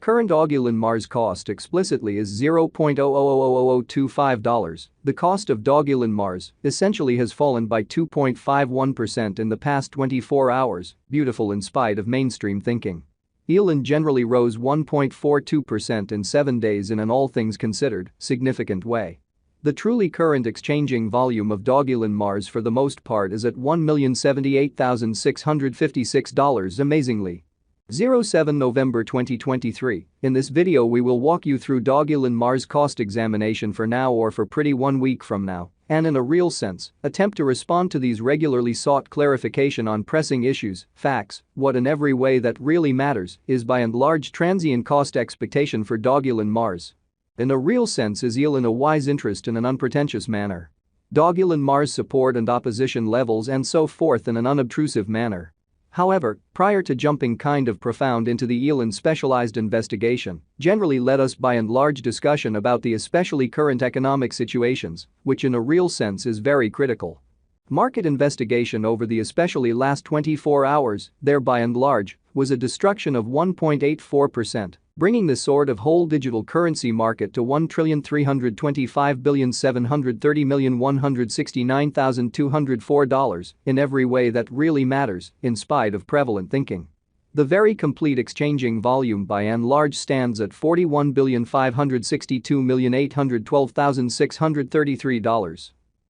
current Dogelon Mars cost explicitly is $0.000025. The cost of Dogelon Mars essentially has fallen by 2.51% in the past 24 hours, beautiful in spite of mainstream thinking. Elon generally rose 1.42% in 7 days in an all things considered significant way. The truly current exchanging volume of Dogelon Mars for the most part is at $1,078,656 amazingly. 07 November 2023. In this video we will walk you through Dogelon Mars cost examination for now or for pretty 1 week from now, and in a real sense, attempt to respond to these regularly sought clarification on pressing issues, facts, what in every way that really matters is by and large transient cost expectation for Dogelon Mars. In a real sense, is Elon a wise interest in an unpretentious manner? Dogelon Mars support and opposition levels and so forth in an unobtrusive manner. However, prior to jumping kind of profound into the Elon specialized investigation, generally led us by and large discussion about the especially current economic situations, which in a real sense is very critical. Market investigation over the especially last 24 hours, there by and large, was a destruction of 1.84%, bringing the sort of whole digital currency market to $1,325,730,169,204 in every way that really matters, in spite of prevalent thinking. The very complete exchanging volume by and large stands at $41,562,812,633.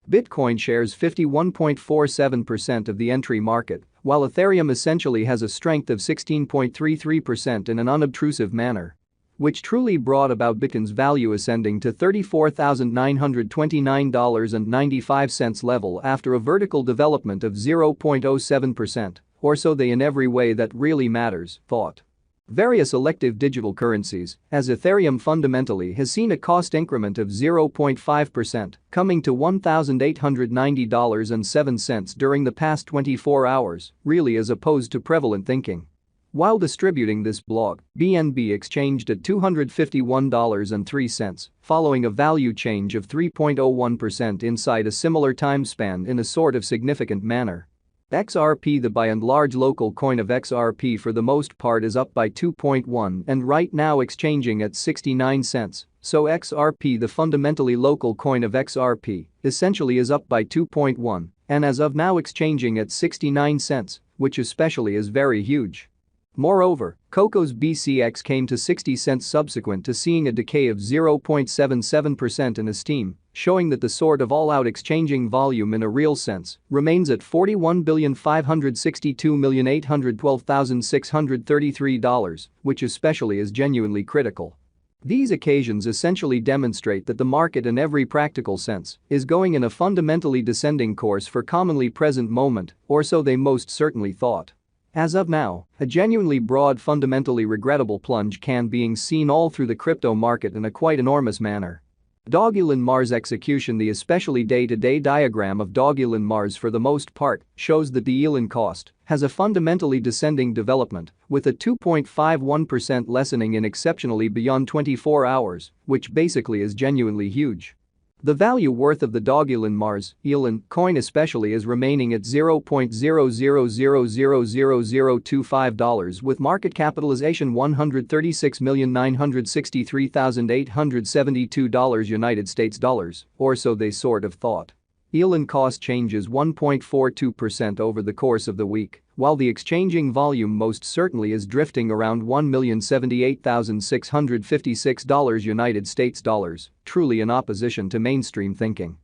Bitcoin shares 51.47% of the entry market, while Ethereum essentially has a strength of 16.33% in an unobtrusive manner, which truly brought about Bitcoin's value ascending to $34,929.95 level after a vertical development of 0.07%, or so they in every way that really matters, thought. Various elective digital currencies, as Ethereum fundamentally has seen a cost increment of 0.5%, coming to $1,890.07 during the past 24 hours, really as opposed to prevalent thinking. While distributing this blog, BNB exchanged at $251.03, following a value change of 3.01% inside a similar time span in a sort of significant manner. XRP, the by and large local coin of XRP for the most part, is up by 2.1 and right now exchanging at 69 cents, so XRP, the fundamentally local coin of XRP, essentially is up by 2.1 and as of now exchanging at 69 cents, which especially is very huge. Moreover, Coco's BCX came to 60 cents subsequent to seeing a decay of 0.77% in esteem, showing that the sort of all-out exchanging volume in a real sense remains at $41,562,812,633, which especially is genuinely critical. These occasions essentially demonstrate that the market in every practical sense is going in a fundamentally descending course for commonly present moment, or so they most certainly thought. As of now, a genuinely broad fundamentally regrettable plunge can being seen all through the crypto market in a quite enormous manner. Dogelon Mars execution. The especially day-to-day diagram of Dogelon Mars for the most part shows that the Elon cost has a fundamentally descending development with a 2.51% lessening in exceptionally beyond 24 hours, which basically is genuinely huge. The value worth of the Dogelon Mars, Elon, coin especially is remaining at $0.00000025 with market capitalization $136,963,872 United States dollars, or so they sort of thought. Elon cost changes 1.42% over the course of the week, while the exchanging volume most certainly is drifting around $1,078,656 United States dollars, truly in opposition to mainstream thinking.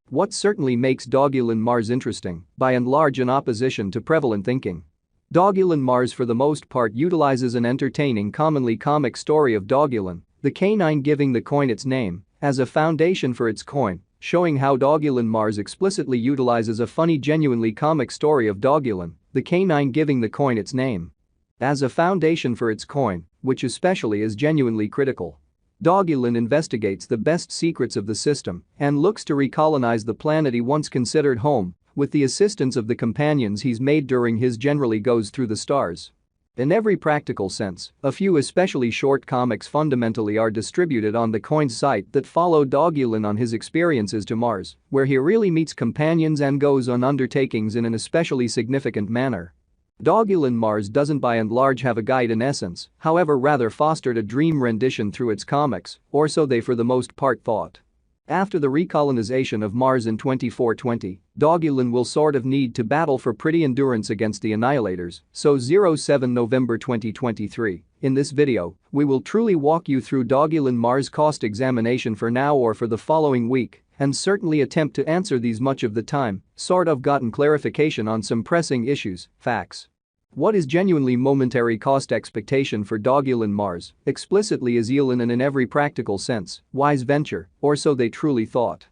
What certainly makes Dogelon Mars interesting, by and large in opposition to prevalent thinking. Dogelon Mars for the most part utilizes an entertaining commonly comic story of Dogelon, the canine giving the coin its name, as a foundation for its coin, showing how Dogelon Mars explicitly utilizes a funny genuinely comic story of Dogelon, the canine giving the coin its name, as a foundation for its coin, which especially is genuinely critical. Dogelon investigates the best secrets of the system and looks to recolonize the planet he once considered home with the assistance of the companions he's made during his generally goes through the stars. In every practical sense, a few especially short comics fundamentally are distributed on the coin's site that follow Dogelon on his experiences to Mars, where he really meets companions and goes on undertakings in an especially significant manner. Dogelon Mars doesn't by and large have a guide in essence, however rather fostered a dream rendition through its comics, or so they for the most part thought. After the recolonization of Mars in 2420, Dogelon will sort of need to battle for pretty endurance against the Annihilators, so 07 November 2023. In this video, we will truly walk you through Dogelon Mars cost examination for now or for the following week, and certainly attempt to answer these much of the time, sort of gotten clarification on some pressing issues, facts. What is genuinely momentary cost expectation for Dogelon Mars, explicitly is elon and in every practical sense, wise venture, or so they truly thought.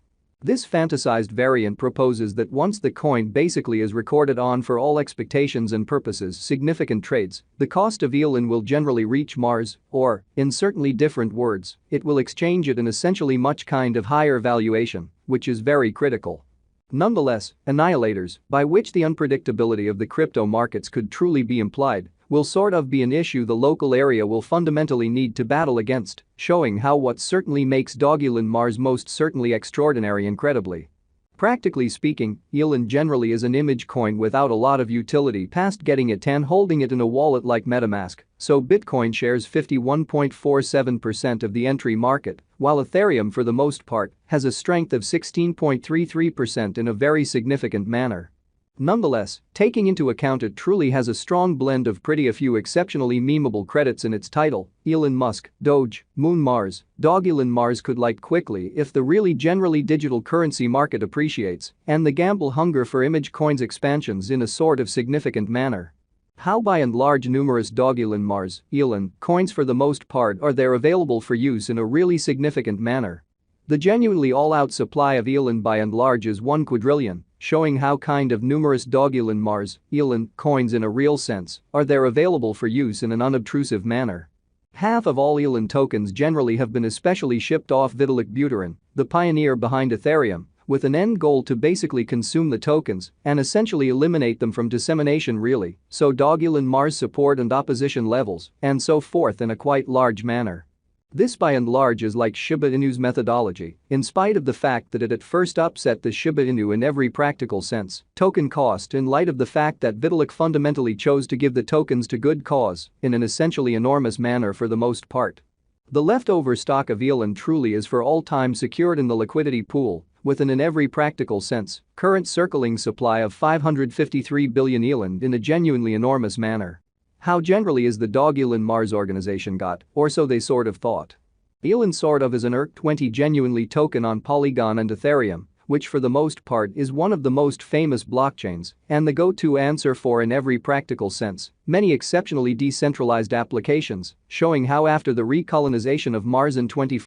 This fantasized variant proposes that once the coin basically is recorded on for all expectations and purposes significant trades, the cost of elon will generally reach Mars, or, in certainly different words, it will exchange at an essentially much kind of higher valuation, which is very critical. Nonetheless, annihilators, by which the unpredictability of the crypto markets could truly be implied, will sort of be an issue the local area will fundamentally need to battle against, showing how what certainly makes Dogelon Mars most certainly extraordinary incredibly. Practically speaking, elon generally is an image coin without a lot of utility past getting it and holding it in a wallet like MetaMask, so Bitcoin shares 51.47% of the entry market, while Ethereum for the most part has a strength of 16.33% in a very significant manner. Nonetheless, taking into account it truly has a strong blend of pretty a few exceptionally memeable credits in its title, Elon Musk, Doge, Moon Mars, Dogelon Mars could light quickly if the really generally digital currency market appreciates and the gamble hunger for image coins expansions in a sort of significant manner. How by and large numerous Dogelon Mars, Elon, coins for the most part are there available for use in a really significant manner. The genuinely all-out supply of elon by and large is 1 quadrillion, showing how kind of numerous Dogelon Mars, elon, coins in a real sense are there available for use in an unobtrusive manner. Half of all elon tokens generally have been especially shipped off Vitalik Buterin, the pioneer behind Ethereum, with an end goal to basically consume the tokens and essentially eliminate them from dissemination really, so Dogelon Mars support and opposition levels and so forth in a quite large manner. This by and large is like Shiba Inu's methodology, in spite of the fact that it at first upset the Shiba Inu in every practical sense, token cost in light of the fact that Vitalik fundamentally chose to give the tokens to good cause in an essentially enormous manner for the most part. The leftover stock of elon truly is for all time secured in the liquidity pool, with an in every practical sense, current circling supply of 553 billion elon in a genuinely enormous manner. How generally is the Dogelon Mars organization got, or so they sort of thought. Elon sort of is an ERC-20 genuinely token on Polygon and Ethereum, which for the most part is one of the most famous blockchains and the go-to answer for in every practical sense many exceptionally decentralized applications, showing how after the recolonization of Mars in 2014